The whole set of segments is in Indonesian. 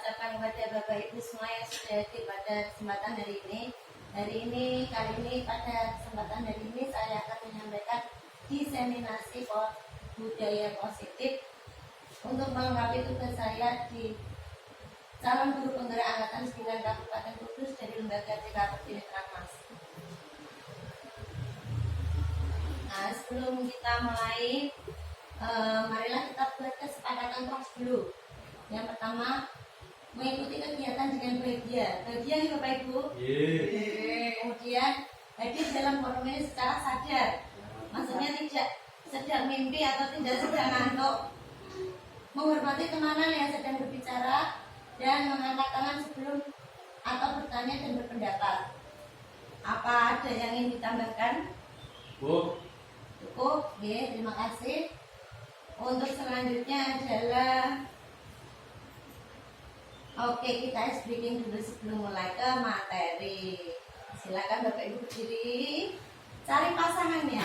ucapkan kepada Bapak Ibu semua yang sudah hadir pada kesempatan hari ini. Kali ini pada kesempatan hari ini saya akan menyampaikan diseminasi budaya positif untuk melengkapi tugas saya di calon guru penggerak angkatan 9 Kabupaten Kudus dari Lembaga CK Pertiwi Mas. Nah, sebelum kita mulai, marilah kita buat kesepakatan kelas dulu. Yang pertama, mengikuti kegiatan dengan bahagia. Bahagia ya Bapak Ibu? Kemudian hadir dalam forum ini secara sadar. Maksudnya tidak sedang mimpi atau tidak sedang ngantuk. Menghormati temanan yang sedang berbicara dan mengangkat tangan sebelum atau bertanya dan berpendapat. Apa ada yang ingin ditambahkan? Bu. Cukup, ya, terima kasih. Untuk selanjutnya adalah kita speaking dulu sebelum mulai ke materi. Silakan Bapak Ibu berdiri, cari pasangannya.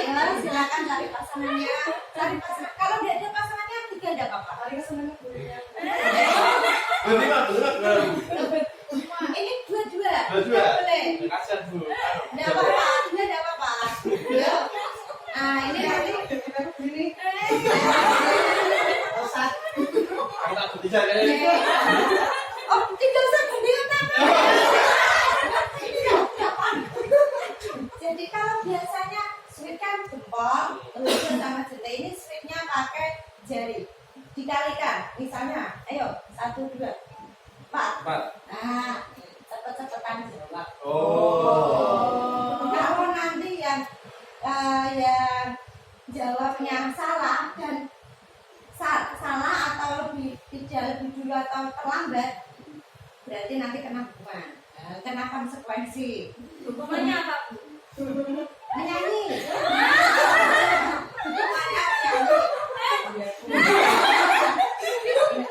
Ya, silakan cari pasangannya. Kalau tidak ada pasangannya, tiga ada apa-apa. Cari pasangannya boleh. Ini dua-dua. Boleh. Kasihan Bu. Tidak apa-apa, tidak apa-apa. Nah, ini nanti ini. Kita bertiga kali. Oh, tidak usah gantian tangan. Jadi kalau biasanya sweep kan jempol, terus sama jari ini sweepnya pakai jari. Dikalikan, misalnya, ayo 1, 2, 4. Nah, cepet-cepetan jawab. Kalau nanti yang jawabnya salah dan salah atau lebih dulu atau terlambat, berarti nanti kena hukuman, kena konsekuensi. Hukumannya apa, Bu? Menyanyi. Hukumannya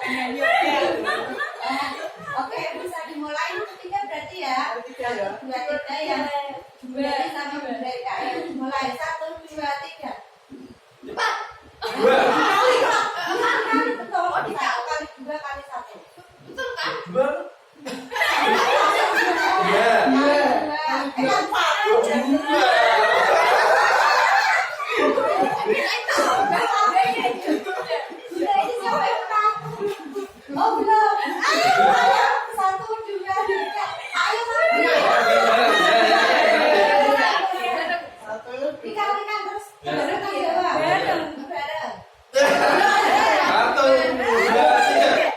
menyanyi. Oke, bisa dimulai ketiga berarti ya. Dua tiga yang berarti sama mereka. Mulai 1, 2, 3. Cepat. Kali betul. Kali 2 kali 1. Betul kan? Oh belum. Ayo 1, 2, 3. Ayo dikalikan terus bareng jawab. Bareng. 1, 2, 3.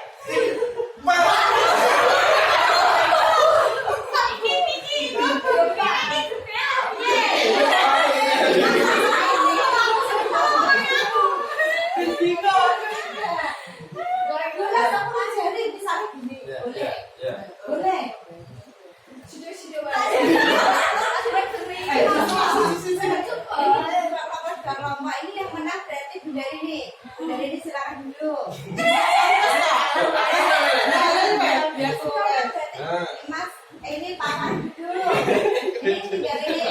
Boleh. Ini yang menang berarti Bunda Rini. Bunda Rini silakan dulu. Mas, ini Papa dulu. Ini Bunda Rini.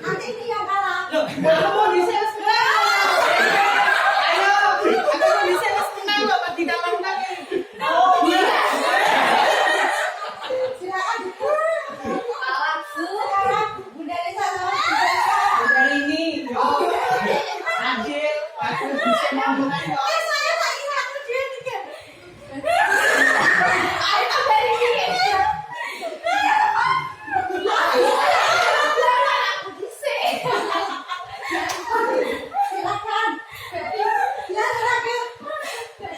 Nanti ini yang kalah. Silakan sekarang Bunda Risa sama Bunda Rini. Saya lagi 1, 2, 3. Ayo Bunda Rini. Silakan.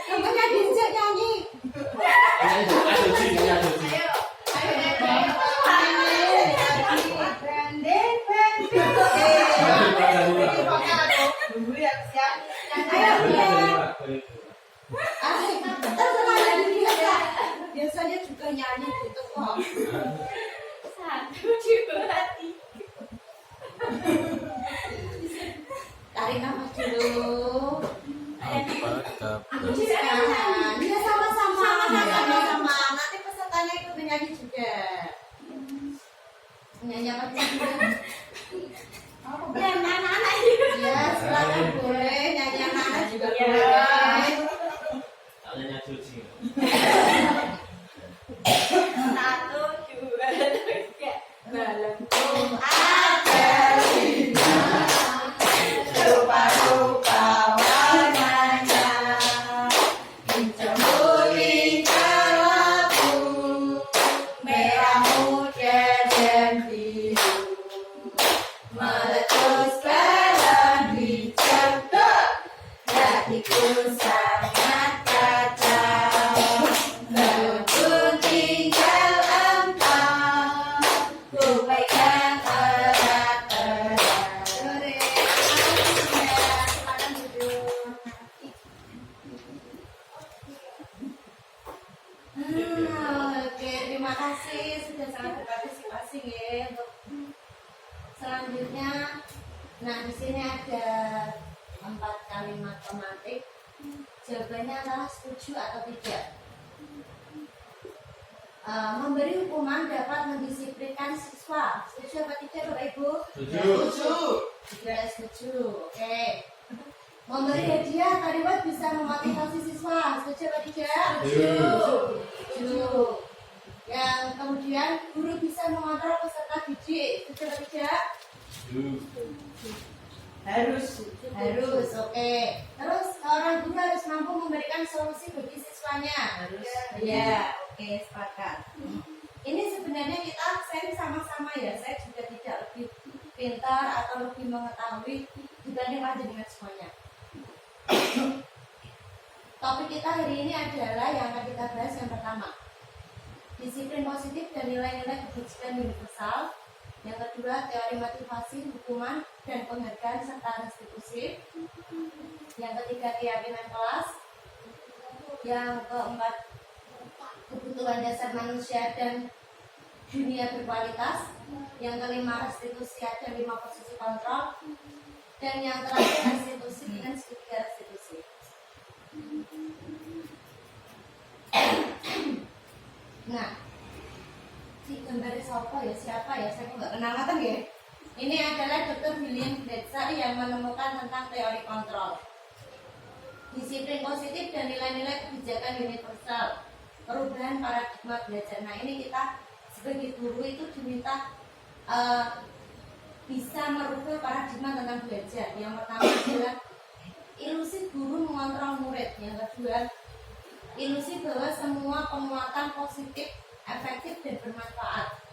Namanya Dinja nyanyi. Biasanya juga nyanyi gitu kok. 1, 2, 3. Tarik nafas dulu. Dia sama-sama. Nanti pesertanya ikut menyanyi juga. Menyanyi apa sih? Ya, silakan Bu. hatiku sangat kacau, aku tinggal engkau, ku pegang erat-erat. Sore, silakan duduk. Oke, terima kasih sudah sangat berpartisipasi ya untuk selanjutnya. Nah, di sini ada 4 kalimat tematik. Jawabannya adalah setuju atau tidak. Memberi hukuman dapat mendisiplinkan siswa. Setuju apa tidak, Bapak Ibu? Setuju. Tidak setuju. Oke. Memberi hadiah atau reward bisa memotivasi siswa. Setuju apa tidak? Setuju. Yang kemudian guru bisa mengontrol peserta didik. Setuju apa tidak? Harus. Oke. Terus seorang guru harus mampu memberikan solusi bagi siswanya. Ya, oke, sepakat. Ini sebenarnya kita sharing sama-sama ya. Saya juga tidak lebih pintar atau lebih mengetahui dibanding dengan semuanya. Topik kita hari ini adalah yang akan kita bahas yang pertama, disiplin positif dan nilai-nilai kebajikan universal. Yang kedua, teori motivasi, hukuman, dan penghargaan serta restitusi. Yang ketiga, keyakinan kelas. Yang keempat, kebutuhan dasar manusia dan dunia berkualitas. Yang kelima, restitusi, ada 5 posisi kontrol. Dan yang terakhir, restitusi dengan segitiga restitusi. Nah, si gambar siapa ya? Saya nggak kenal kan ya. Ini adalah Dr. William Blatzer yang menemukan tentang teori kontrol, disiplin positif dan nilai-nilai kebijakan universal, perubahan paradigma belajar. Nah, ini kita sebagai guru itu diminta bisa merubah paradigma tentang belajar. Yang pertama adalah ilusi guru mengontrol murid. Yang kedua, ilusi bahwa semua penguatan positif efektif dan bermanfaat.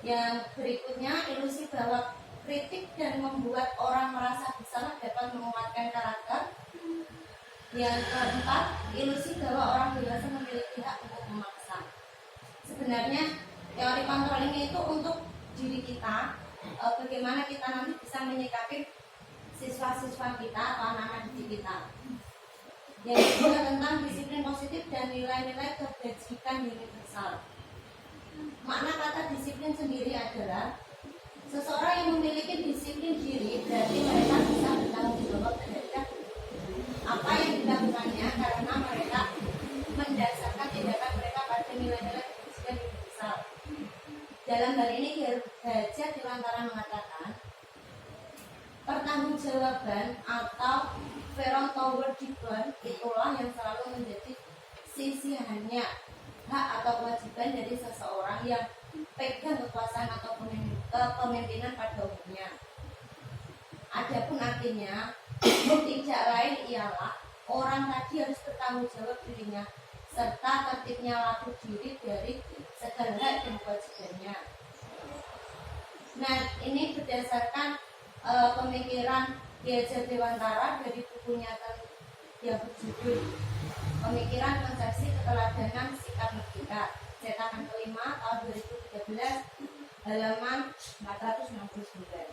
Yang berikutnya, ilusi bahwa kritik dan membuat orang merasa bersalah dapat menguatkan karakter. Yang keempat, ilusi bahwa orang dewasa memiliki hak untuk memaksa. Sebenarnya teori kontrol ini itu untuk diri kita, bagaimana kita nanti bisa menyikapi siswa-siswa kita atau anak-anak didik kita. Yang kedua tentang disiplin positif dan nilai-nilai kebajikan universal. Makna kata disiplin sendiri adalah seseorang yang memiliki disiplin diri, berarti mereka bisa bertanggung jawab terhadap apa yang dilakukannya karena mereka mendasarkan tindakan mereka pada nilai-nilai kebajikan universal. Dalam hal ini Gajah Dewantara mengatakan pertanggungjawaban atau verantwoordigheid itulah yang selalu menjadi sisihannya hak atau kewajiban dari seseorang yang pegang kekuasaan atau kepemimpinan pada umumnya. Adapun artinya tidak lain ialah orang tadi harus bertanggung jawab dirinya serta tertibnya laku diri dari segala hak dan kewajibannya. Nah, ini berdasarkan pemikiran Gajah Dewantara dari bukunya yang berjudul Pemikiran Konsepsi Keteladanan Sikap Merdeka, cetakan kelima tahun 2013, halaman 469.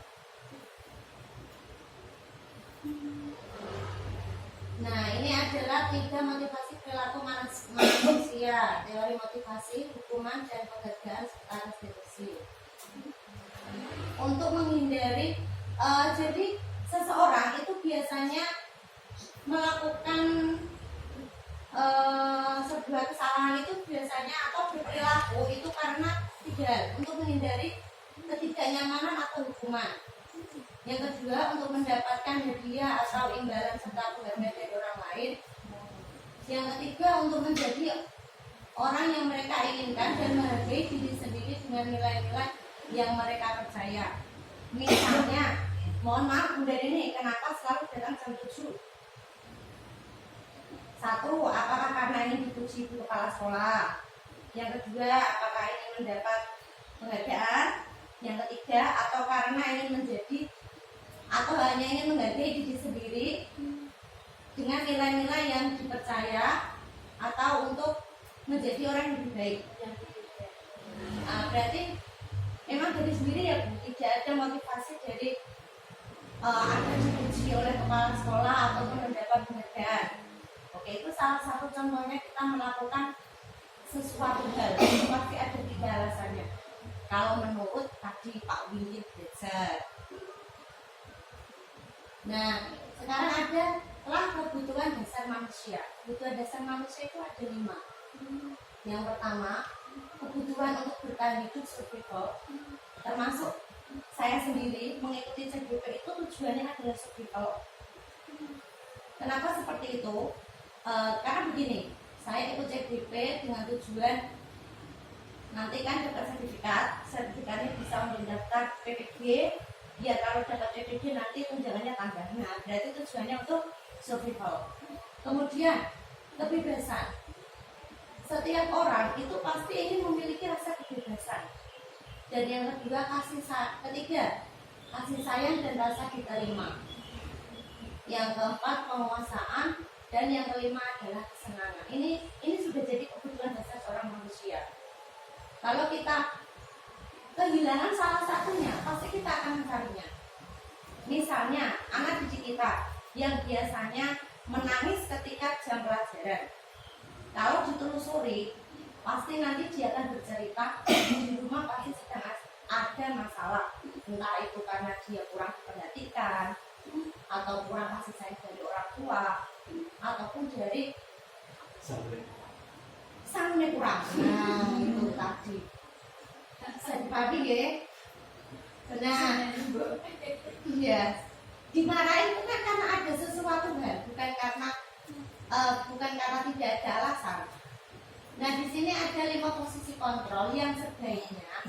Nah, ini adalah 3 motivasi perilaku manusia, teori motivasi, hukuman, dan penghargaan serta restitusi. Untuk menghindari, jadi seseorang itu biasanya melakukan sebuah kesalahan itu biasanya atau berperilaku itu karena 3, untuk menghindari ketidaknyamanan atau hukuman. Yang kedua, untuk mendapatkan hadiah atau imbalan serta penghargaan dari orang lain. Yang ketiga, untuk menjadi orang yang mereka inginkan dan menghargai diri sendiri dengan nilai-nilai yang mereka percaya. Misalnya, mohon maaf Bunda ini kenapa selalu datang jam 7? 1, apakah karena ingin dipuji ibu kepala sekolah? Yang kedua, apakah ingin mendapat penghargaan? Yang ketiga, atau karena ingin menjadi atau hanya ingin menghargai diri sendiri dengan menjadi orang yang lebih baik. Berarti memang dari sendiri ya Bu, tidak ada motivasi dari ada dipuji oleh kepala sekolah ataupun mendapat penghargaan. Oke, itu salah satu contohnya kita melakukan sesuatu hal, pasti ada 3 alasannya. Kalau menurut tadi Pak Windy Belajar. Nah, sekarang ada telah kebutuhan dasar manusia. Kebutuhan dasar manusia itu ada 5. Yang pertama, kebutuhan untuk bertahan hidup survival, termasuk saya sendiri mengikuti CGP itu tujuannya adalah survival. Kenapa seperti itu? Karena begini, saya ikut CGP dengan tujuan nanti kan dapat sertifikatnya bisa mendaftar PPG. Ya kalau dapat PPG nanti tunjangannya tambah. Nah, berarti tujuannya untuk survival. Kemudian kebebasan. Setiap orang itu pasti ingin memiliki rasa kebebasan. Dan yang kedua ketiga kasih sayang dan rasa diterima. Yang keempat penguasaan, dan yang kelima adalah kesenangan. Ini sudah jadi kebutuhan dasar seorang manusia. Kalau kita kehilangan salah satunya, pasti kita akan mencarinya. Misalnya anak didik kita yang biasanya menangis ketika jam pelajaran, kalau ditelusuri pasti nanti dia akan bercerita di rumah pasti sedang ada masalah, entah itu karena dia kurang diperhatikan atau kurang kasih sayang dari orang tua ataupun dari sangnya kurang. Nah, itu tadi saya dipahami ya. Nah, iya, dimarahin itu kan karena ada sesuatu kan, bukan karena tidak ada alasan. Nah, di sini ada 5 posisi kontrol yang sebaiknya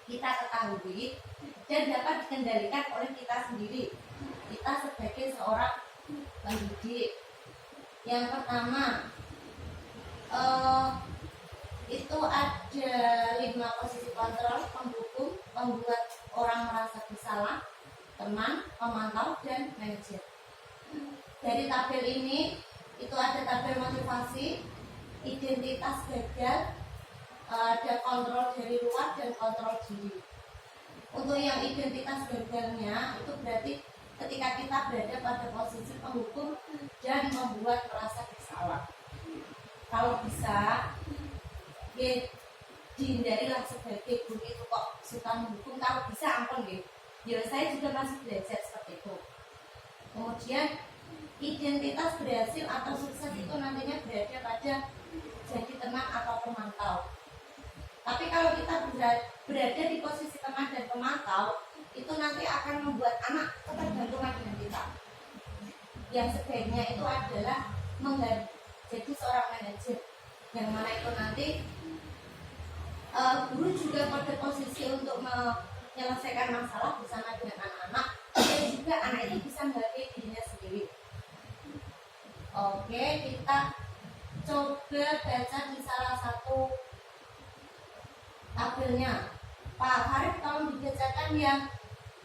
kita ketahui dan dapat dikendalikan oleh kita sendiri. Kita sebagai seorang pendidik. Yang pertama, itu ada 5 posisi kontrol: pendukung, pembuat orang merasa bersalah, teman, pemantau, dan manajer. Dari tabel ini itu ada tabel motivasi, identitas gagal, ada kontrol dari luar dan kontrol diri. Untuk yang identitas gagalnya itu berarti ketika kita berada pada posisi penghukum dan membuat merasa bersalah. Kalau bisa dihindarilah sebagai guru itu kok suka menghukum. Kalau bisa ampun gitu. Ya saya juga masih belajar seperti itu. Kemudian identitas berhasil atau sukses itu nantinya berada pada jadi teman atau pemantau. Tapi kalau kita berada di posisi teman dan pemantau, itu nanti akan membuat anak ketergantungan dengan kita. Yang sebaiknya itu adalah jadi seorang manajer, yang mana itu nanti guru juga pada posisi untuk menyelesaikan masalah bersama dengan anak-anak, dan juga anak itu bisa menghargai dirinya sendiri. Oke, kita coba baca di salah satu tabelnya. Pak Farid tolong dibacakan yang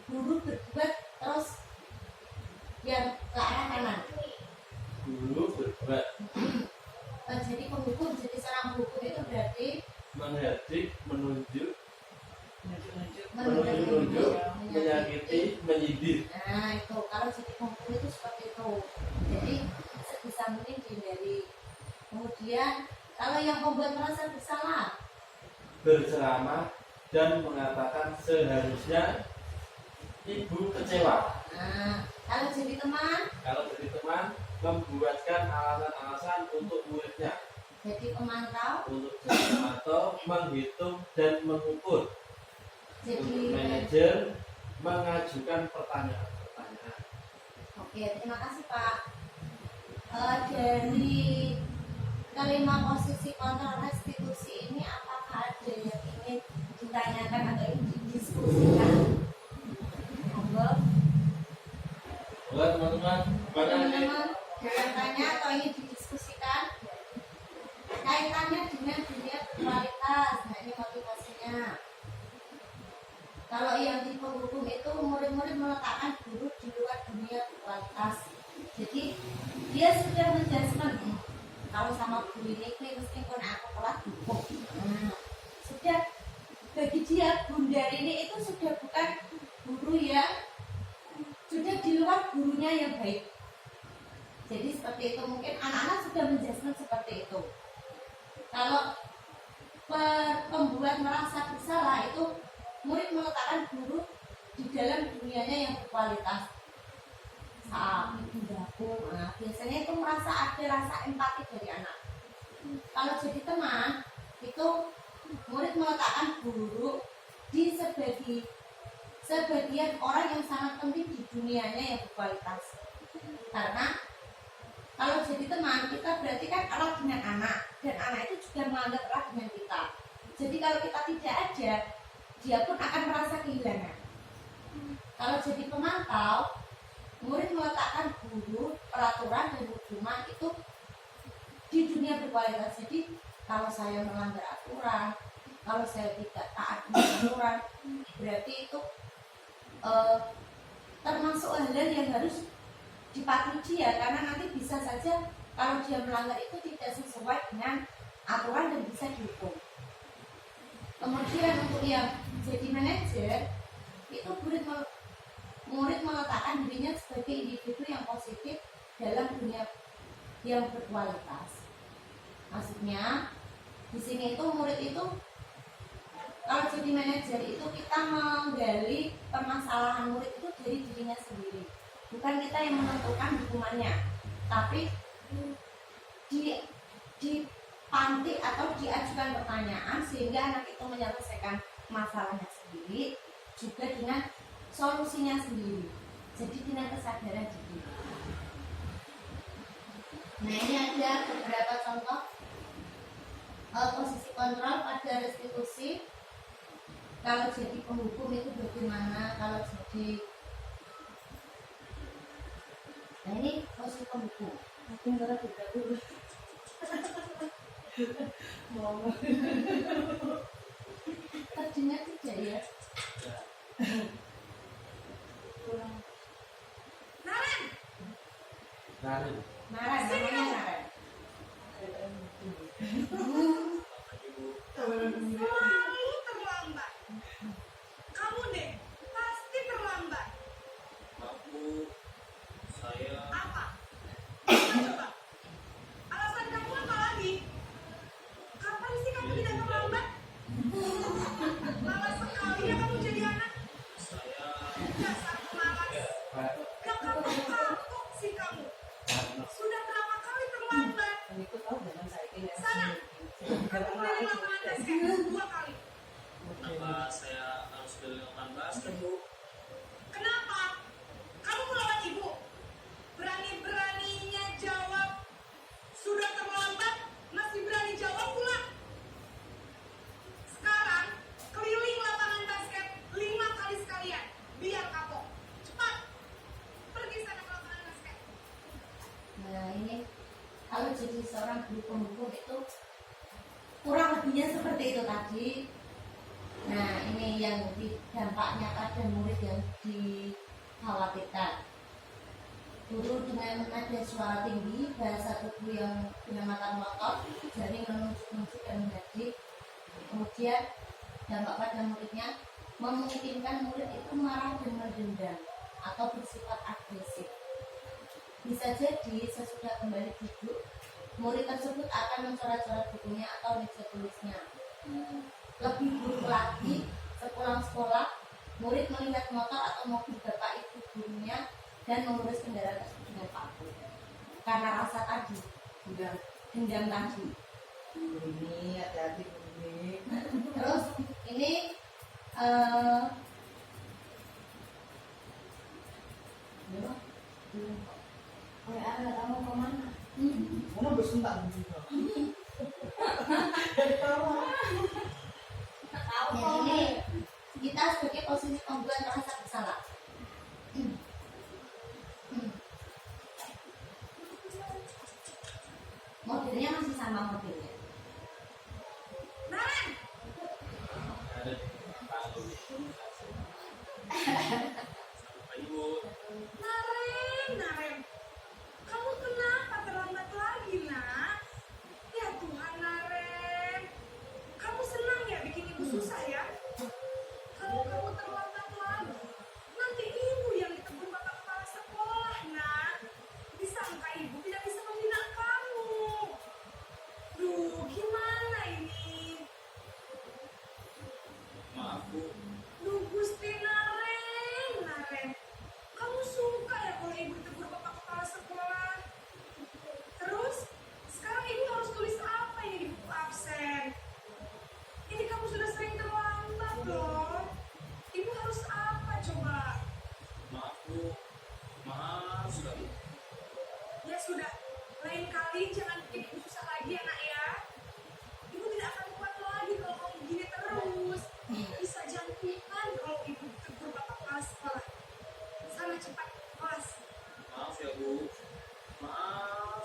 guru berbuat terus yang ke arah kanan. Guru berbuat. Jadi penghukum, jadi seorang penghukum itu berarti Mendidik, menunjuk, menunjuk, menyakiti, menyindir. Nah itu kalau jadi penghukum itu seperti itu. Jadi sebisa mungkin dihindari. Kemudian kalau yang membuat merasa bersalah, Berceramah dan mengatakan seharusnya ibu kecewa. nah kalau jadi teman, Membuatkan alasan-alasan untuk muridnya. jadi pemantau, Untuk jadi pemantau, menghitung dan mengukur. jadi Untuk manajer, mengajukan pertanyaan-pertanyaan. Oke, terima kasih Pak. Dari kelima posisi kontrol restitusi ini, apakah ada yang ingin ditanyakan atau ingin didiskusikan? Monggo. Buat teman-teman, Teman-teman, jangan tanya atau ingin didiskusikan. Kaitannya dengan dunia berkualitas. Nah, ini motivasinya. Kalau yang di penghukum itu murid-murid meletakkan guru di luar dunia berkualitas. Jadi dia sudah menjelaskan kalau sama guru ini mesti kon aku telat dukung. Nah, sudah bagi dia bundar ini itu sudah bukan guru yang sudah di luar gurunya yang baik. Jadi seperti itu, mungkin anak-anak sudah menjelaskan seperti itu. Kalau pembuat merasa bersalah itu murid meletakkan guru di dalam dunianya yang berkualitas. Saat itu gabung, nah, biasanya itu merasa ada rasa empati dari anak. Kalau jadi teman, itu murid meletakkan guru di sebagian orang yang sangat penting di dunianya yang berkualitas. Karena kalau jadi teman, kita berarti kan erat dengan anak, dan anak itu juga menganggap erat dengan kita. Jadi kalau kita tidak ada, dia pun akan merasa kehilangan. Kalau jadi pemantau, murid meletakkan guru, peraturan, dan hukuman itu di dunia berkualitas. Jadi kalau saya melanggar aturan, kalau saya tidak taat dengan aturan, berarti itu termasuk hal yang harus dipatuhi ya, karena nanti bisa saja kalau dia melanggar itu tidak sesuai dengan aturan dan bisa dihukum. Kemudian untuk yang jadi manajer itu murid meletakkan dirinya sebagai individu yang positif dalam dunia yang berkualitas. Maksudnya di sini itu murid itu kalau jadi manajer itu kita menggali permasalahan murid itu dari dirinya sendiri. Bukan kita yang menentukan hukumannya, tapi dipantik atau diajukan pertanyaan sehingga anak itu menyelesaikan masalahnya sendiri juga dengan solusinya sendiri. Jadi dengan kesadaran diri. Nah, ini ada beberapa contoh posisi kontrol pada restitusi. Kalau jadi penghukum itu bagaimana? Kalau jadi, nah ini posisi penghukum. Mungkin karena tidak dulu. Terdengar tidak ya? Kurang. Naren. Naren, namanya Naren. Selalu terlambat. Kamu deh pasti terlambat. Saya Apa? Coba. Alasan kamu apa lagi? Kapan sih kamu tidak terlambat? Malas sekali ya kamu jadi anak. Dasar malas. Gak kapok sih kamu. Sudah berapa kali terlambat? Sana. Kamu keliling lapangan basket 2 kali. Kenapa saya harus beli lapangan basket, Bu? Kenapa? Kamu melawan ibu. Berani-beraninya jawab. Sudah terlambat, masih berani jawab pula. Sekarang, keliling lapangan basket 5 kali sekalian. Biar kapok. Cepat. Pergi sana ke lapangan basket. Nah ini kalau jadi seorang guru penghukum itu kurang lebihnya seperti itu tadi. Nah ini yang dampaknya pada murid yang dikhawatirkan. Guru dengan nada suara tinggi, bahasa tubuh yang dengan mata melotot, jari menunjuk-nunjuk dan mengadik. Kemudian dampak pada muridnya memungkinkan murid itu marah dan mendendam atau bersifat agresif. Bisa jadi sesudah kembali duduk, murid tersebut akan mencoret-coret bukunya atau meja tulisnya. Lebih buruk lagi, sepulang sekolah, murid melihat motor atau mobil bapak ibu gurunya dan mengurus kendaraan tersebut dengan paku. Karena rasa tadi, dendam tadi. Ini hati-hati ini. Terus ini kamu kemana? Mana bersentak juga. Ya, ini kita sebagai posisi pembuat merasa bersalah. Modelnya masih sama modelnya. Naren, Ada palu. Sampai Ibu. Naren. Kamu kenapa terlambat lagi, nak?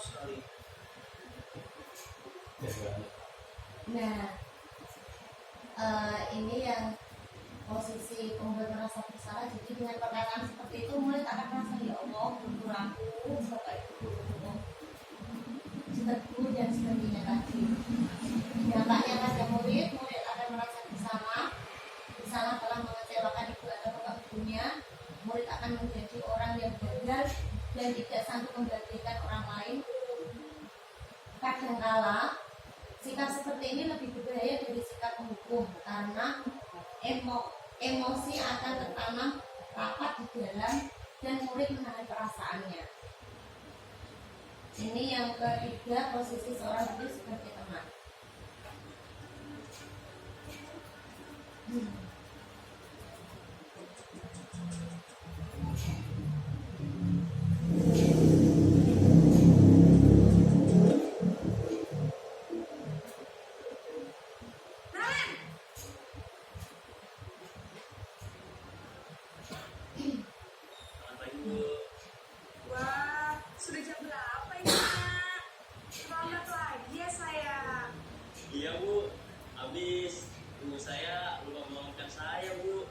sekali. Nah, ini yang posisi pembuat merasa bersalah. Jadi dengan perkataan seperti itu murid akan merasa, ya Allah, guru aku bapak ibu guru ditegur dan sebagainya tadi. Dampaknya pada murid akan merasa bersalah telah mengecewakan ibu atau bapak ibunya. Murid akan menjadi orang yang gagal dan tidak sanggup menggantikan orang lain. Kadangkala sikap seperti ini lebih berbahaya dari sikap penghukum karena emosi akan tertanam rapat di dalam dan murid menahan perasaannya. Ini yang ketiga, posisi seorang guru sebagai teman. Naren, Apa Ibu? wah, sudah jam berapa ini, Nak? Terlambat lagi ya, sayang. Iya Bu, habis ibu saya lupa membangunkan saya Bu.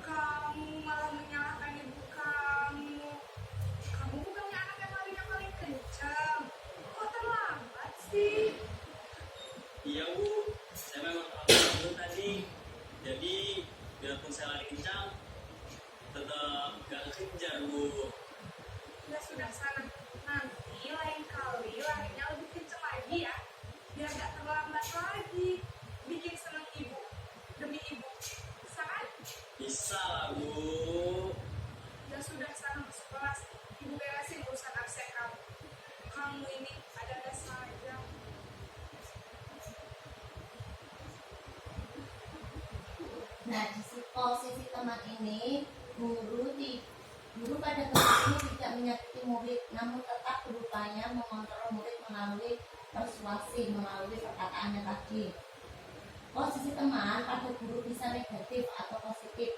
Kamu malah menyalahkan ibu kamu. Kamu bukannya anak yang larinya paling kencang. Kok terlambat sih? Iya Bu, saya memang terlambat dulu tadi. Jadi biarpun saya lari kencang, tetap gak kejar Bu. Ya sudah sana. Nanti lain kali larinya lebih kencang lagi ya. Biar gak terlambat lagi. Bikin senang ibu. Demi ibu. Bisa kan? Bisa lah Bu. Ya sudah sana masuk kelas. Ibu beresin urusan absen kamu. Kamu ini ada saja. Nah, di posisi teman ini, guru pada kelas ini tidak menyakiti murid, namun tetap berupaya mengontrol murid melalui persuasi, melalui perkataannya tadi. Posisi teman pada guru bisa negatif atau positif.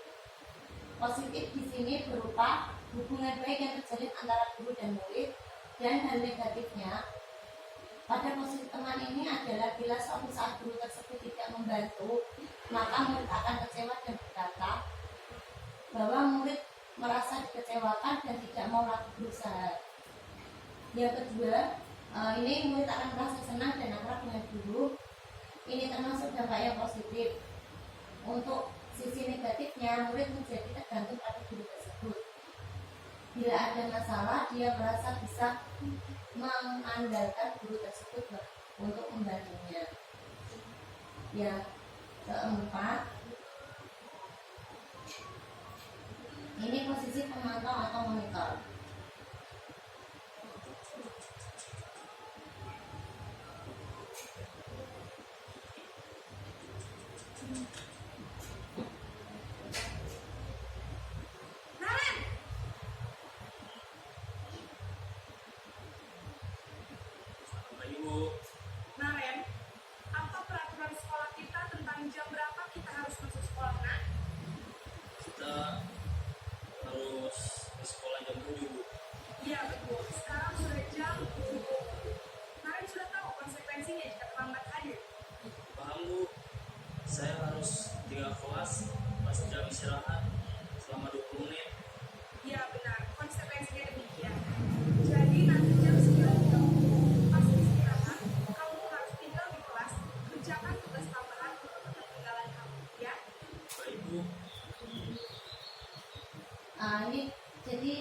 Positif di sini berupa hubungan baik yang terjalin antara guru dan murid, dan hal negatifnya pada posisi teman ini adalah bila suatu saat guru tersebut tidak membantu, maka murid akan kecewa dan berkata bahwa murid merasa dikecewakan dan tidak mau lagi berusaha. Yang kedua, ini murid akan merasa senang dan akrab dengan guru. Ini termasuk dampak yang positif. Untuk sisi negatifnya, murid menjadi tergantung pada guru tersebut. Bila ada masalah, dia merasa bisa mengandalkan guru tersebut untuk membantunya. Yang keempat, ini posisi pemantau atau monitor. Naren! Apa Ibu? Naren, apa peraturan sekolah kita tentang jam berapa kita harus masuk sekolah, Nak? Kita harus ke sekolah jam 7 Bu. Iya, betul. Sekarang sudah jam 7. Naren sudah tahu konsekuensinya jika terlambat hadir. Paham Bu? Saya harus tinggal kelas pas jam istirahat selama 20 menit. Iya, benar. Konsekuensinya demikian. Jadi nanti jam 9.30 pas istirahat, kamu harus tinggal di kelas, kerjakan tugas tambahan untuk ketertinggalan kamu, ya? Baik Bu. Ini jadi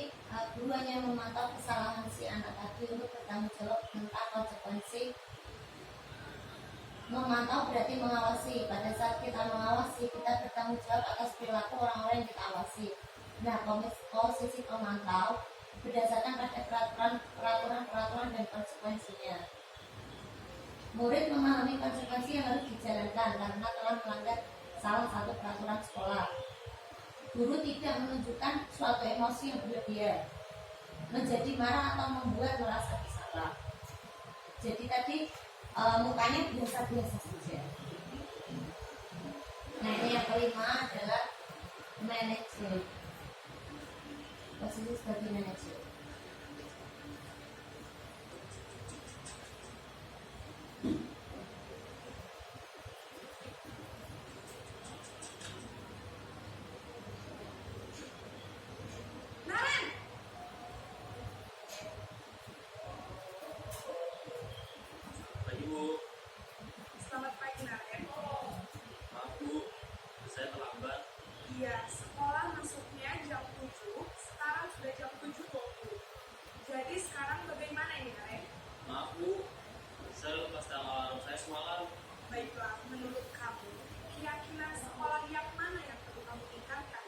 guru hanya memantau kesalahan si anak tadi untuk bertanggung jawab tentang konsekuensi. Memantau berarti mengawasi. Pada saat kita mengawasi, kita bertanggung jawab atas perilaku orang-orang yang kita awasi. Nah, posisi pemantau berdasarkan pada peraturan dan konsekuensinya. Murid memahami konsekuensi yang harus dijalankan karena telah melanggar salah satu peraturan sekolah. Guru tidak menunjukkan suatu emosi yang berlebihan, menjadi marah atau membuat merasa bersalah. Jadi tadi mukanya biasa-biasa saja. Nah, ini yang kelima adalah manajer. Posisi sebagai manajer. Jadi sekarang bagaimana ini Naren? Maaf Bu, saya lupa setel alarm saya semalam. Baiklah, menurut kamu, keyakinan sekolah yang mana yang perlu kamu tingkatkan?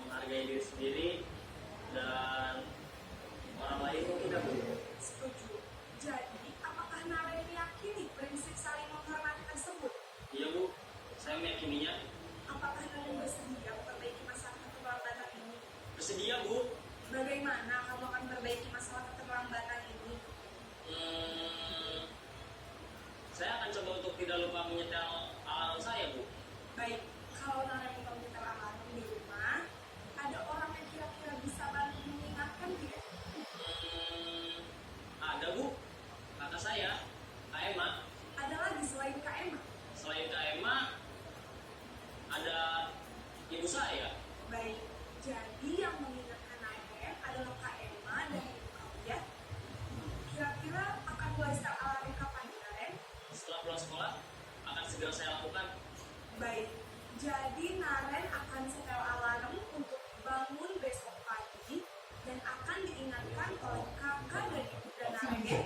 Menghargai diri sendiri dan orang lain mungkin tidak Bu. Setuju. Jadi, apakah Naren meyakini prinsip saling menghormati tersebut? Iya Bu, saya meyakininya. Apakah Naren bersedia memperbaiki masalah keterlambatan ini? Bersedia Bu. Bagaimana kamu akan memperbaiki masalah keterlambatan ini? Saya akan coba untuk tidak lupa menyetel alarm saya Bu. Baik, kalau Naren mau menyetel alarm di rumah, ada orang yang kira-kira bisa bantu mengingatkan tidak? Ada Bu, kakak saya, Kak Emma. Ada lagi selain Kak Emma? Selain Kak Emma, ada ibu saya. Baik, jadi yang mengingatkan Naren adalah Kak Emma dan ibu kamu ya. Kira-kira akan mulai start alarm kapan Naren? Setelah pulang sekolah, akan segera saya lakukan. Baik, jadi Naren akan setel alarm untuk bangun besok pagi dan akan diingatkan oleh kakak dan ibu dan Naren ya.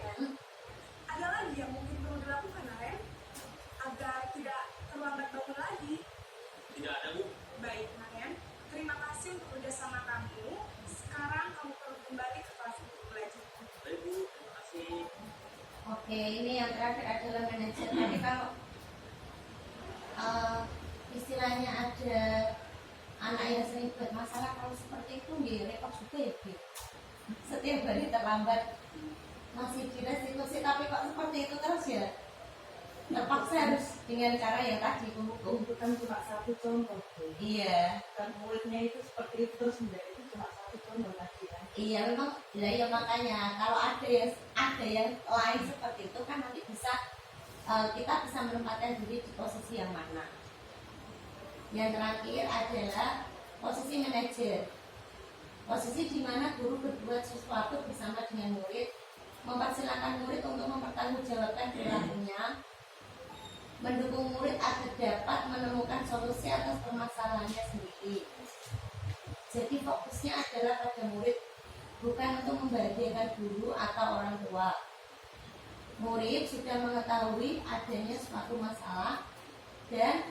Ada lagi yang mungkin perlu dilakukan Naren agar tidak terlambat bangun lagi? Tidak ada Bu. Baik Naren, terima kasih untuk kerjasama kamu. Sekarang kamu perlu kembali ke kelas untuk belajar. Baik Bu, terima kasih. Oke, ini yang terakhir adalah manajer. Tapi kalau istilahnya ada anak yang sering buat masalah, kalau seperti itu ya repot juga ya Bu. Setiap hari terlambat masih direstitusi, tapi kok seperti itu terus ya terpaksa harus dengan cara yang tadi Itu kan cuma satu contoh. Bu. iya Kan muridnya itu seperti itu terus menjadi itu cuma satu contoh tadi kan. iya memang ya makanya kalau ada yang lain seperti itu kan nanti bisa kita bisa menempatkan diri di posisi yang mana. Yang terakhir adalah posisi manajer, posisi di mana guru berbuat sesuatu bersama dengan murid, mempersilahkan murid untuk mempertanggungjawabkan perilakunya, mendukung murid agar dapat menemukan solusi atas permasalahannya sendiri. Jadi fokusnya adalah pada murid, bukan untuk membahagiakan guru atau orang tua. Murid sudah mengetahui adanya suatu masalah dan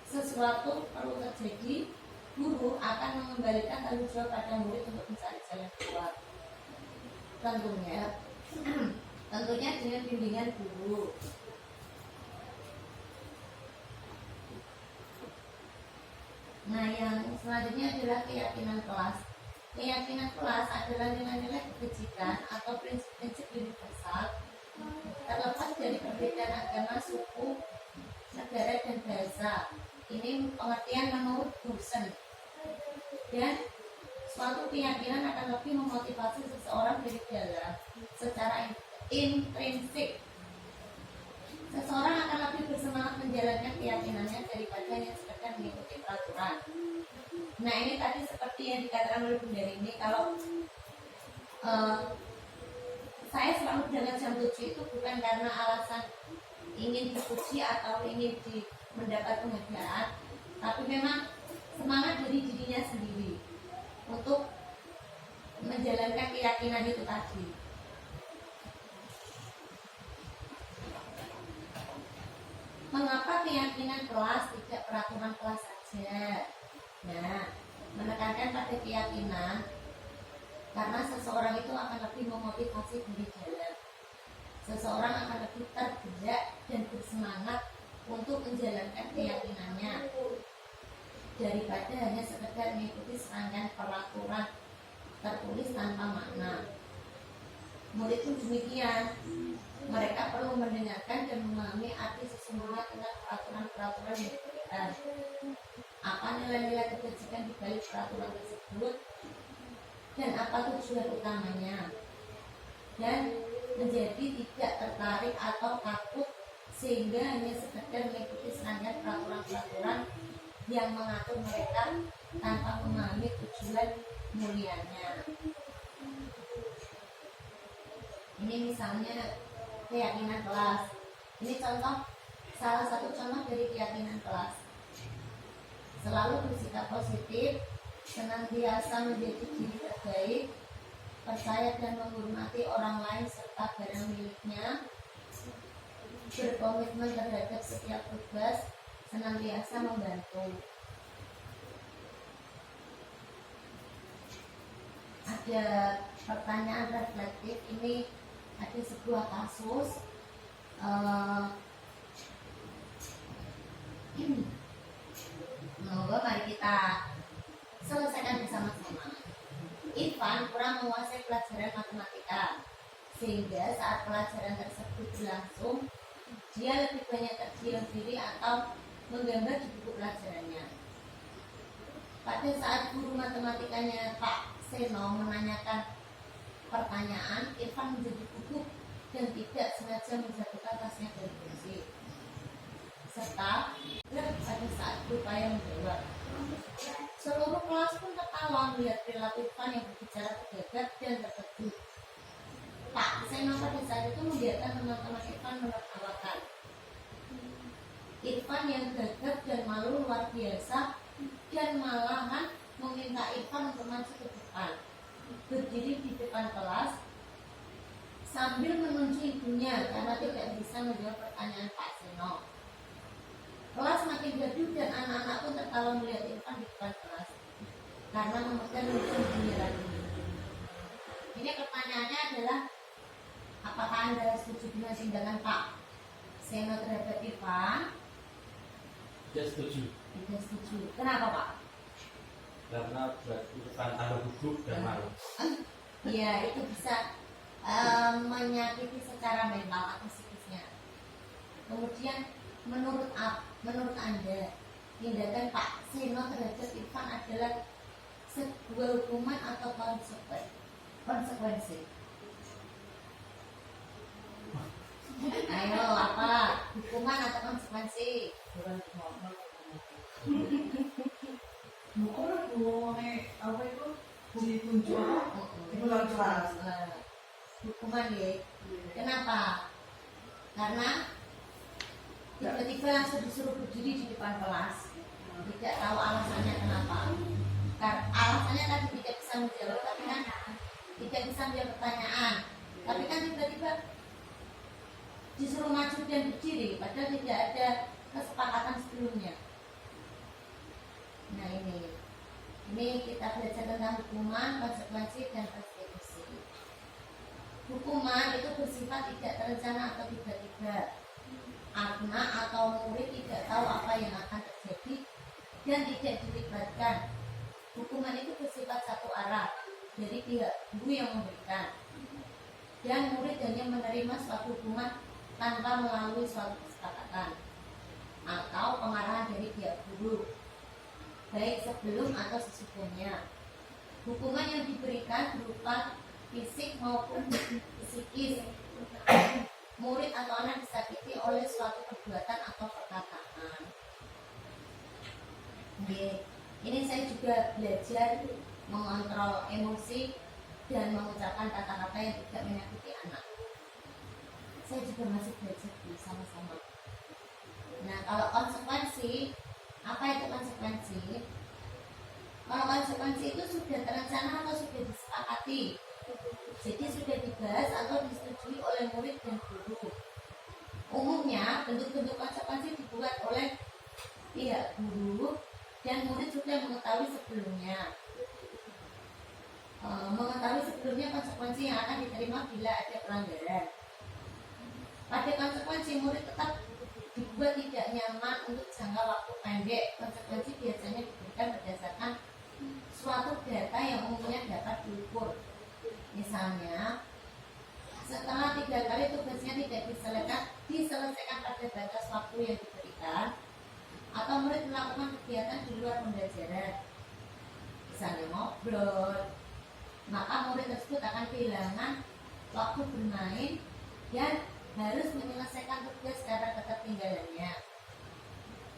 sesuatu perlu terjadi, guru akan mengembalikan tanggung jawab pada murid untuk mencari jalan keluar. Tentunya dengan bimbingan guru. Nah, yang selanjutnya adalah keyakinan kelas. Keyakinan kelas adalah nilai-nilai kebajikan atau prinsip-prinsip universal terlepas dari perbedaan agama, suku, negara, dan bahasa. Ini pengertian menurut Burson. Dan suatu keyakinan akan lebih memotivasi seseorang dari dalam secara intrinsik. Seseorang akan lebih bersemangat menjalankan keyakinannya daripada hanya sekedar mengikuti peraturan. Nah, ini tadi seperti yang dikatakan oleh Bunda ini, kalau saya selalu jalan jam 7 itu bukan karena alasan ingin dipuji atau ingin mendapat penghargaan, tapi memang semangat dari dirinya sendiri untuk menjalankan keyakinan itu tadi. Mengapa keyakinan kelas tidak peraturan kelas saja? Nah, menekankan pada keyakinan karena seseorang itu akan lebih memotivasi diri dalam. Seseorang akan lebih tergerak dan bersemangat untuk menjalankan keyakinannya daripada hanya sekedar mengikuti serangkaian peraturan tertulis tanpa makna. Murid pun demikian, mereka perlu mendengarkan dan memahami arti sesungguhnya tentang peraturan-peraturan yang diberikan. Apa nilai-nilai kebajikan di balik peraturan tersebut dan apa tujuan utamanya, dan menjadi tidak tertarik atau takut sehingga hanya sekedar mengikuti serangkaian peraturan-peraturan yang mengatur mereka tanpa memahami tujuan mulianya. Ini misalnya keyakinan kelas. Ini salah satu contoh dari keyakinan kelas. Selalu bersikap positif, senantiasa menjadi diri terbaik, percaya dan menghormati orang lain serta barang miliknya, berkomitmen terhadap setiap tugas, senantiasa membantu. Ada pertanyaan reflektif, ini ada sebuah kasus. Monggo mari kita selesaikan bersama-sama. Ivan kurang menguasai pelajaran matematika, sehingga saat pelajaran tersebut berlangsung, dia lebih banyak terdiam diri atau menggambar di buku pelajarannya. Pada saat guru matematikanya Pak Seno menanyakan pertanyaan, Irfan menjadi gugup dan tidak sengaja menjatuhkan tasnya dari kursi. Serta pada saat berupaya menjawab. Seluruh kelas pun tertawa melihat perilaku Irfan yang berbicara tegak dan terkejut. Pak Seno pada saat itu membiarkan teman-teman Irfan menertawakan. Irfan yang gagap dan malu luar biasa dan malahan meminta Irfan untuk maju ke depan, berdiri di depan kelas sambil menunjuk ibunya karena tidak bisa menjawab pertanyaan Pak Seno. Kelas makin gaduh dan anak-anak pun tertawa melihat Irfan di depan kelas karena memegang ujung ibunya lagi. Ini pertanyaannya adalah, apakah Anda setuju dengan tindakan Pak Seno terhadap Irfan? Tidak setuju. Tidak setuju. Kenapa Pak? Karena berarti Irfan tambah gugup dan malu. Ya, itu bisa menyakiti secara mental atau psikisnya. Kemudian menurut Anda, tindakan Pak Seno terhadap Irfan adalah sebuah hukuman atau konsekuensi? Ayo, apa? Hukuman atau konsekuensi? Bukan ngomongnya apa itu bumi kunjung itu lalu kelas. Hukuman ya. Kenapa? Karena tiba-tiba langsung disuruh berdiri di depan kelas. Tidak tahu alasannya kenapa. Alasannya tadi tidak bisa menjawab, tapi kan tidak bisa menjawab pertanyaan. Tapi kan tiba-tiba disuruh maju dan berdiri, padahal tidak ada kesepakatan sebelumnya. Nah ini kita belajar tentang hukuman, konsekuensi, dan restitusi. Hukuman itu bersifat tidak terencana atau tiba-tiba. Anak atau murid tidak tahu apa yang akan terjadi dan tidak dilibatkan. Hukuman itu bersifat satu arah dari pihak guru yang memberikan, dan murid hanya menerima suatu hukuman tanpa melalui suatu kesepakatan atau pengarahan dari pihak guru, baik sebelum atau sesudahnya. Hukuman yang diberikan berupa fisik maupun psikis. Murid atau anak disakiti oleh suatu perbuatan atau perkataan. Ini saya juga belajar mengontrol emosi dan mengucapkan kata-kata yang tidak menyakiti anak. Saya juga masih belajar sama-sama. Nah, kalau konsekuensi, apa itu konsekuensi? Kalau konsekuensi itu sudah terencana atau sudah disepakati, jadi sudah dibahas atau disetujui oleh murid dan guru. Umumnya bentuk-bentuk konsekuensi dibuat oleh pihak guru dan murid sudah mengetahui sebelumnya. Mengetahui sebelumnya konsekuensi yang akan diterima bila ada pelanggaran. Pada konsekuensi, murid tetap dibuat tidak nyaman untuk jangka waktu pendek. Konsekuensi biasanya diberikan berdasarkan suatu data yang umumnya dapat diukur. Misalnya, setelah 3 kali tugasnya tidak diselesaikan pada batas waktu yang diberikan, atau murid melakukan kegiatan di luar pembelajaran, misalnya ngobrol, maka murid tersebut akan kehilangan waktu bermain dan harus menyelesaikan tugas karena ketertinggalannya.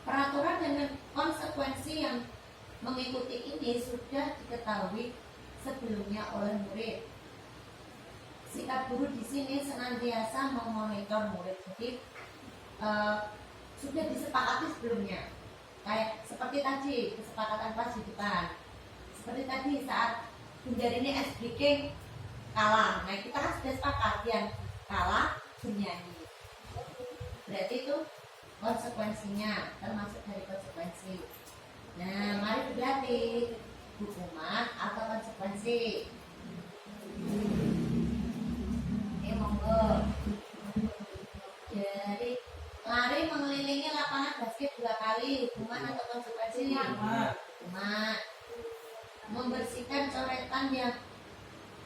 Peraturan dan konsekuensi yang mengikuti ini sudah diketahui sebelumnya oleh murid. Sikap guru di sini senantiasa memonitor murid, jadi sudah disepakati sebelumnya. Kayak seperti tadi kesepakatan pas di depan. Seperti tadi saat Bundar ini ice breaking, kalah. Nah kita kan sudah sepakat yang kalah bernyanyi. Berarti itu konsekuensinya, termasuk dari konsekuensi. Nah mari berarti hukuman atau konsekuensi. Monggo. Jadi lari mengelilingi lapangan basket 2 kali, hukuman atau konsekuensi? Hukuman. Membersihkan coretan yang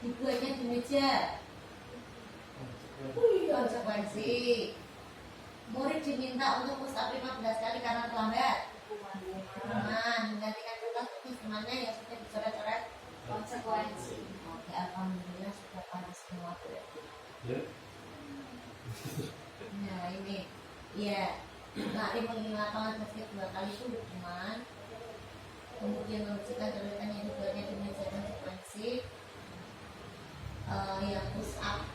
dibuatnya di meja, konsekuensi. Murid diminta untuk push-up 15 kali karena terlambat, hukuman. Menggantikan kertas untuk temannya yang sudah dicoret-coret, konsekuensi. Oke, alhamdulillah sudah panas semua berarti. Nah ini, ya, lari mengelilingi lapangan basket 2 kali itu hukuman. Kemudian membersihkan coretan yang dibuatnya di meja, konsekuensi. Yang push up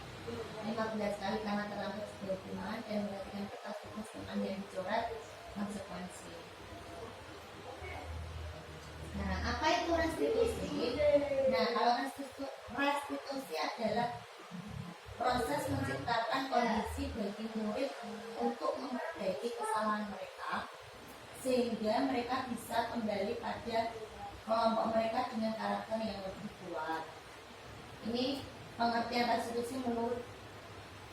15 kali karena terlambat sebuah hukuman, dan menggantikan kertas tugas teman yang dicoret, konsekuensi. Nah, apa itu restitusi? Nah, kalau restitusi adalah proses menciptakan kondisi bagi murid untuk memperbaiki kesalahan mereka sehingga mereka bisa kembali pada kelompok mereka dengan karakter yang lebih kuat. Ini pengertian restitusi menurut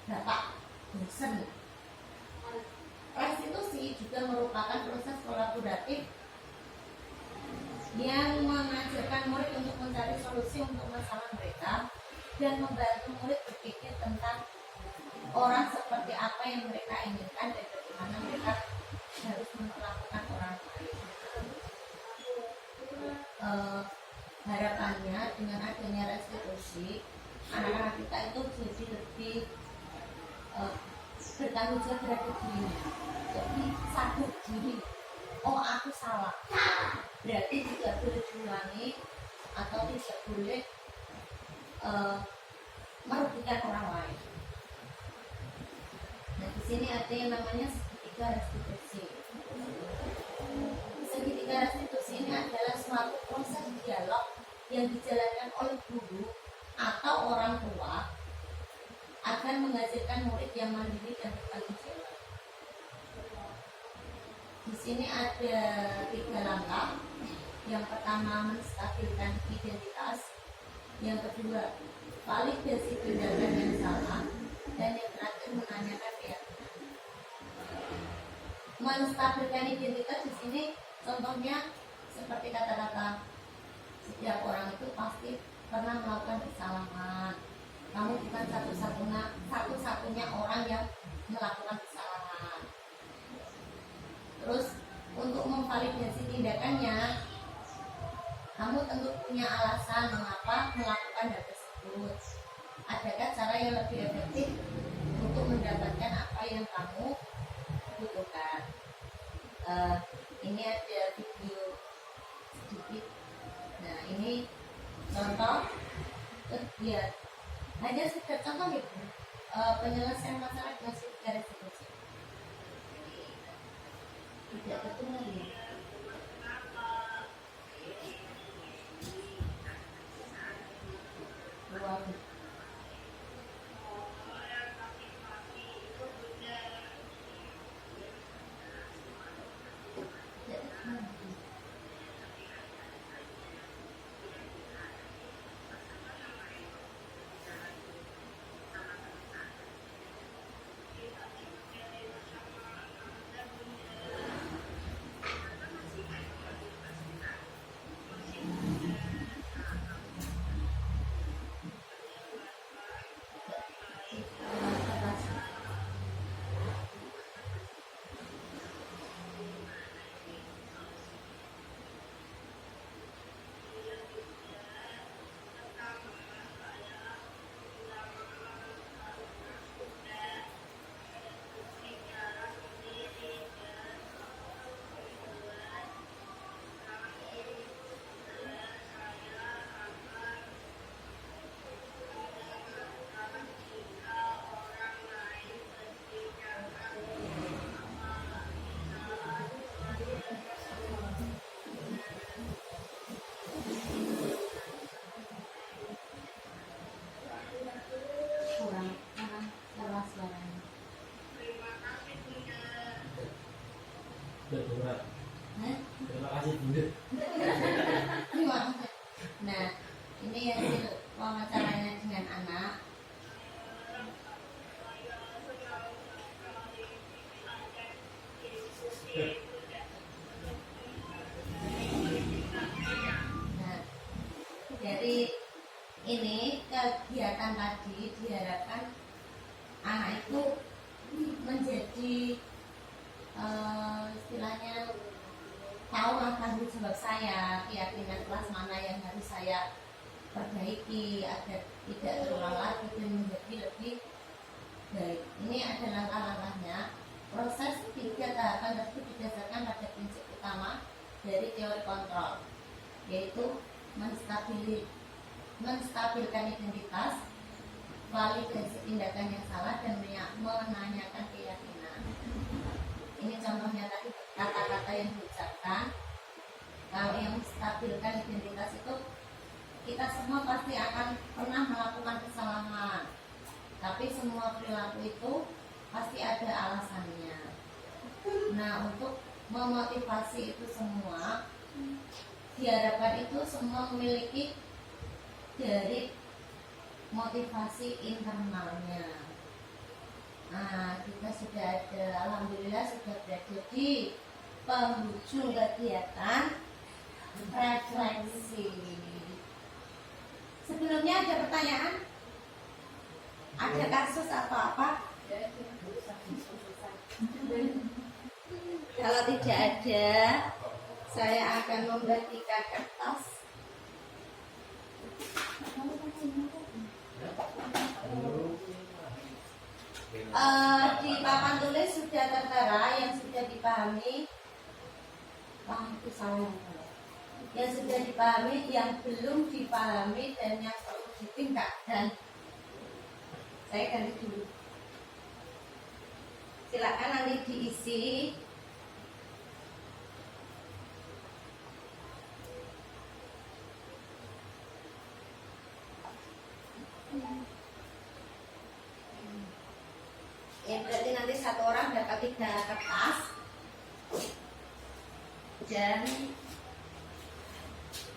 Bapak dosen. Restitusi juga merupakan proses kolaboratif yang mengajarkan murid untuk mencari solusi untuk masalah mereka dan membantu murid berpikir tentang orang seperti apa yang mereka inginkan dan bagaimana mereka harus memperlakukan orang lain. Harapannya dengan adanya restitusi, anak-anak kita itu jadi lebih bertanggung jawab terhadap dirinya, jadi sadar diri. Oh, aku salah, berarti tidak boleh diulangi atau tidak boleh merugikan orang lain. Nah, di sini ada yang namanya segitiga restitusi. Segitiga restitusi ini adalah suatu proses dialog yang dijalankan oleh guru atau orang tua akan menghasilkan murid yang mandiri dan bertanggung jawab. Di sini ada 3 langkah. Yang pertama, menstabilkan identitas. Yang kedua, validasi tindakan yang salah. Dan yang terakhir, menanyakan keyakinan. Menstabilkan identitas di sini contohnya seperti kata-kata, setiap orang itu pasti pernah melakukan kesalahan. Kamu bukan satu-satunya orang yang melakukan kesalahan. Terus untuk memvalidasi tindakannya, kamu tentu punya alasan mengapa melakukan hal tersebut. Adakah cara yang lebih efektif untuk mendapatkan apa yang kamu butuhkan? Ini ada video sedikit. Nah, ini contoh ya, hanya sekedar contoh itu penyelesaian masalah dengan segitiga restitusi. Tidak ketemu ya. Wow. kegiatan tadi diharapkan anak itu menjadi istilahnya tahu tanggung jawab saya, keyakinan kelas mana yang harus saya perbaiki agar tidak terulang lagi dan menjadi lebih baik. Ini adalah langkah-langkahnya. Proses 3 tahapan tersebut didasarkan pada prinsip utama dari teori kontrol, yaitu menstabilkan identitas, validasi tindakan yang salah, dan menanyakan keyakinan. Ini contohnya tadi kata-kata yang diucapkan. Kalau yang menstabilkan identitas itu kita semua pasti akan pernah melakukan kesalahan, tapi semua perilaku itu pasti ada alasannya. Nah, untuk memotivasi itu semua diharapkan itu semua memiliki dari motivasi internalnya. Nah, kita sudah ada, alhamdulillah sudah berada di penghujung kegiatan refleksi. Sebelumnya ada pertanyaan? Ada kasus atau apa? Kalau tidak ada, saya akan membagikan kertas. Di papan tulis sudah tertera yang sudah dipahami. Itu salah. Yang sudah dipahami, yang belum dipahami, dan yang perlu ditingkatkan. Saya ganti dulu. Silakan nanti diisi. Ya, berarti nanti satu orang dapat 3 kertas dan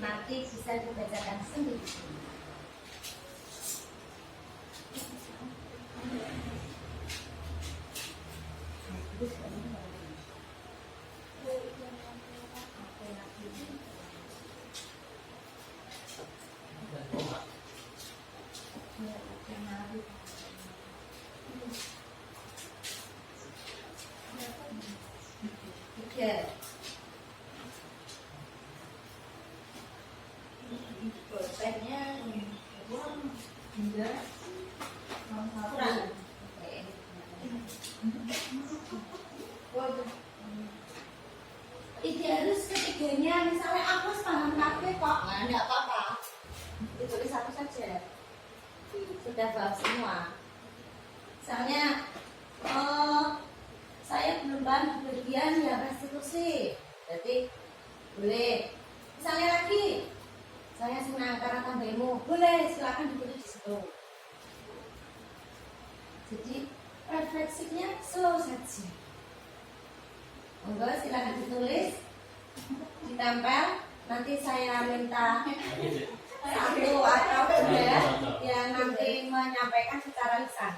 nanti bisa dibacakan sendiri. Pulpennya kurang. Tidak harus ketiganya, misalnya aku paham kafe kok, enggak apa-apa. Ditulis satu saja. Sudah paham semua. Misalnya, saya belum paham bagian ya restitusi. Jadi boleh. Misalnya lagi, saya senang karena tambah ilmu. Boleh, silakan ditulis di situ. Jadi refleksinya slow saja. Monggo silakan ditulis, ditempel. Nanti saya minta 1 atau 2 yang nanti menyampaikan secara lisan.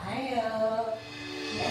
Ayo. Ya,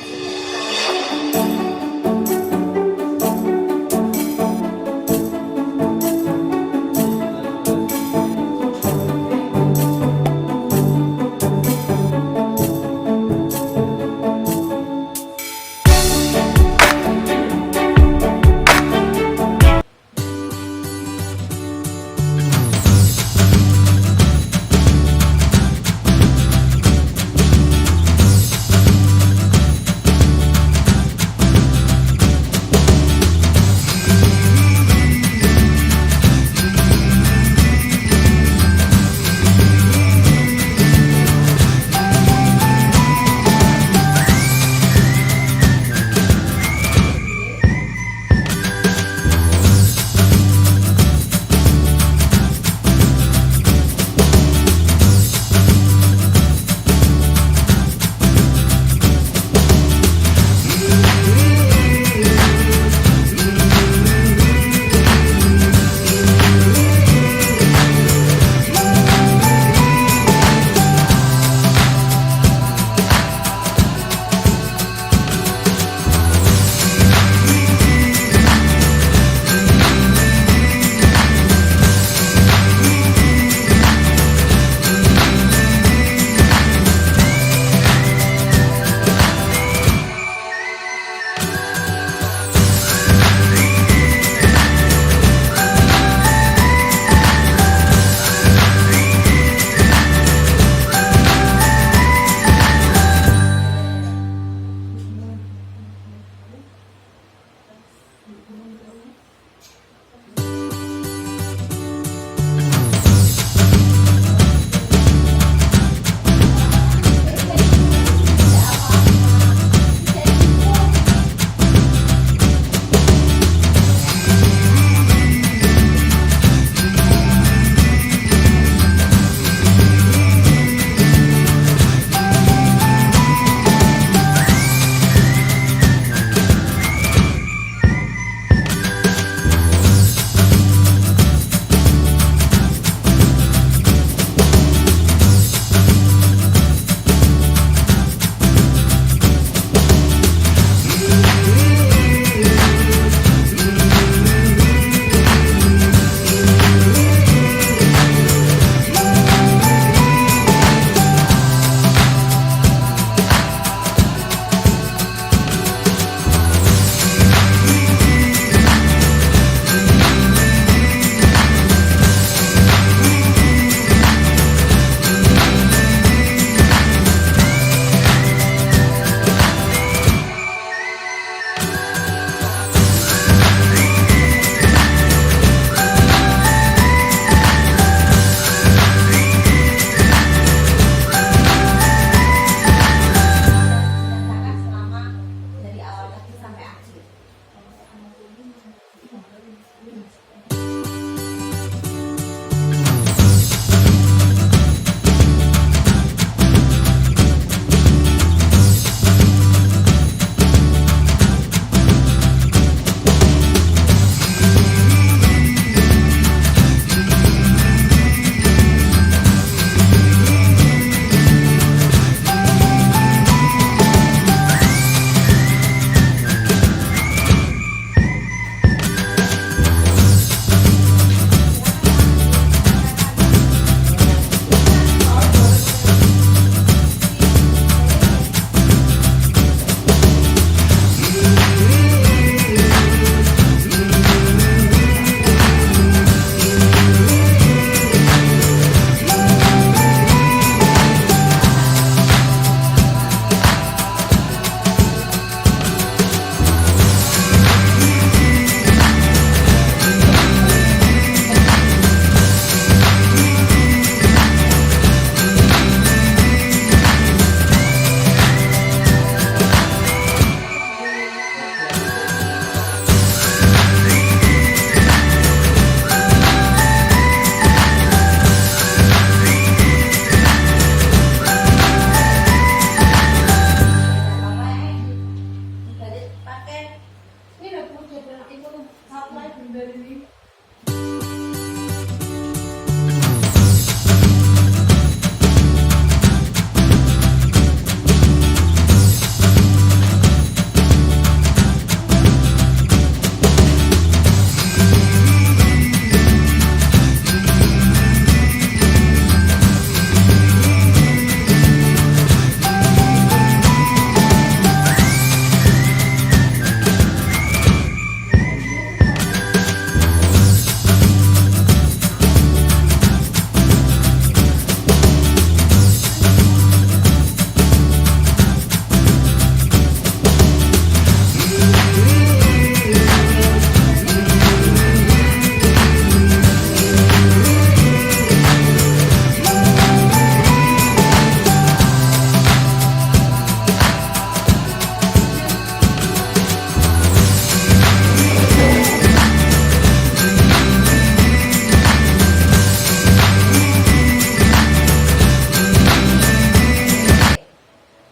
bener ini.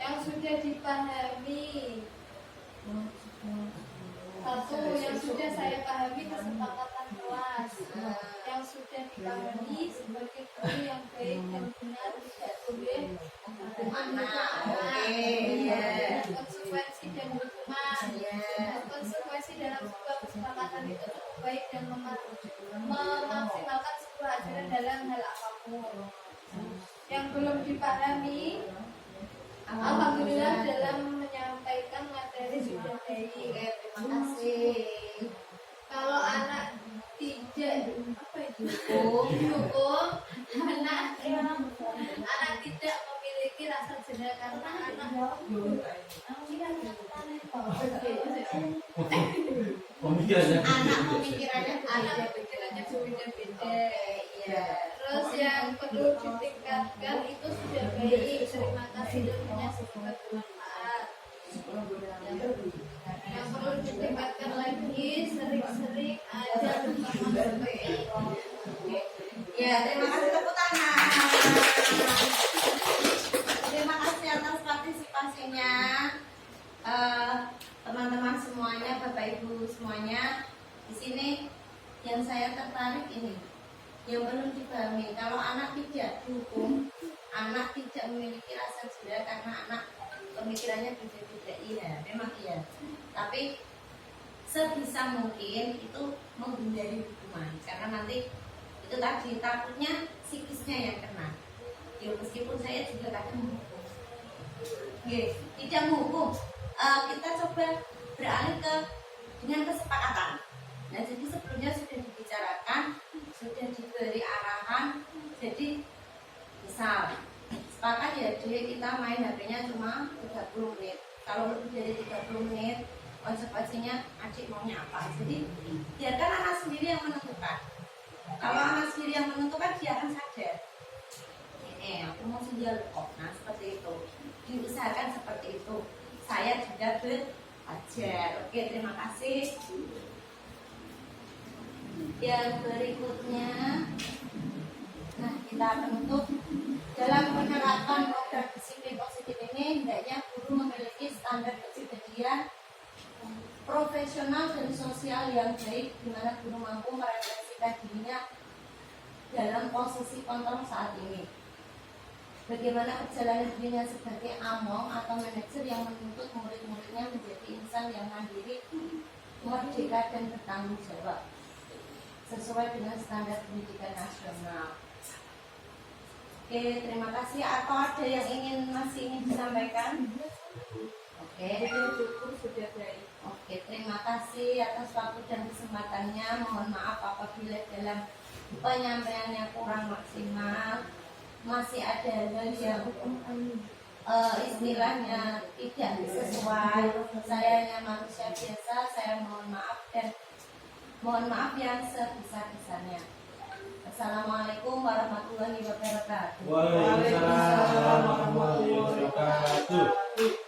Yang sudah dipahami. Satu, yang sudah saya pahami kesepakatan kelas. Yang sudah dipahami sebagai guru yang baik dan benar tidak boleh konsekuensi dan hukuman. Konsekuensi dalam sebuah kesepakatan itu cukup baik dan memaksimalkan sebuah ajaran dalam hal apapun. Yang belum dipahami, alhamdulillah dalam menyampaikan materi sudah baik. Terima kasih. Kalau anak tidak dukung, anak tidak memiliki rasa jeda karena anak Pemikirannya anak pikirannya berbeda-beda. Iya. Terus yang perlu ditingkatkan itu sudah baik. Terima kasih ilmunya semoga bermanfaat. Yang perlu ditingkatkan lagi sering-sering ajar bersama baik. Ya, terima kasih tepuk tangan. Terima kasih atas partisipasinya teman-teman semuanya, Bapak Ibu semuanya. Di sini yang saya tertarik ini, yang perlu dipahami. Kalau anak tidak dukung, anak tidak memiliki rasa jeda karena anak pemikirannya beda-beda. Iya, memang iya. Tapi sebisa mungkin itu menghindari hukuman karena nanti itu tadi takutnya psikisnya yang kena. Ya meskipun saya juga kadang menghukum, tidak menghukum, kita coba beralih ke dengan kesepakatan. Nah jadi sebelumnya sudah dibicarakan, sudah diberi arahan. Jadi misal sepakat ya kita main HP-nya cuma 30 menit. Kalau lebih dari 30 menit konsekuensinya adik maunya apa. Jadi biarkan anak sendiri yang menentukan. Kalau anak sendiri yang menentukan dia akan sadar. Aku mau sendiri kok. Nah seperti itu. Diusahakan seperti itu. Saya juga belajar. Oke, terima kasih. Yang berikutnya, nah kita menutup dalam menerapkan program disiplin positif ini. Hendaknya guru memiliki standar kepribadian profesional dan sosial yang baik, di mana guru mampu merefleksikan dirinya dalam posisi kontrol saat ini. Bagaimana perjalanan dirinya sebagai among atau manajer yang menuntut murid-muridnya menjadi insan yang mandiri, merdeka dan bertanggung jawab sesuai dengan standar pendidikan nasional. Oke, terima kasih. Atau ada yang masih ingin disampaikan? Oke, Sudah baik. Oke, terima kasih atas waktu dan kesempatannya. Mohon maaf apabila dalam penyampaiannya kurang maksimal, masih ada hal yang istilahnya tidak sesuai. Saya hanya manusia biasa, saya mohon maaf dan mohon maaf yang sebesar-besarnya. Assalamualaikum warahmatullahi wabarakatuh. Waalaikumsalam warahmatullahi wabarakatuh.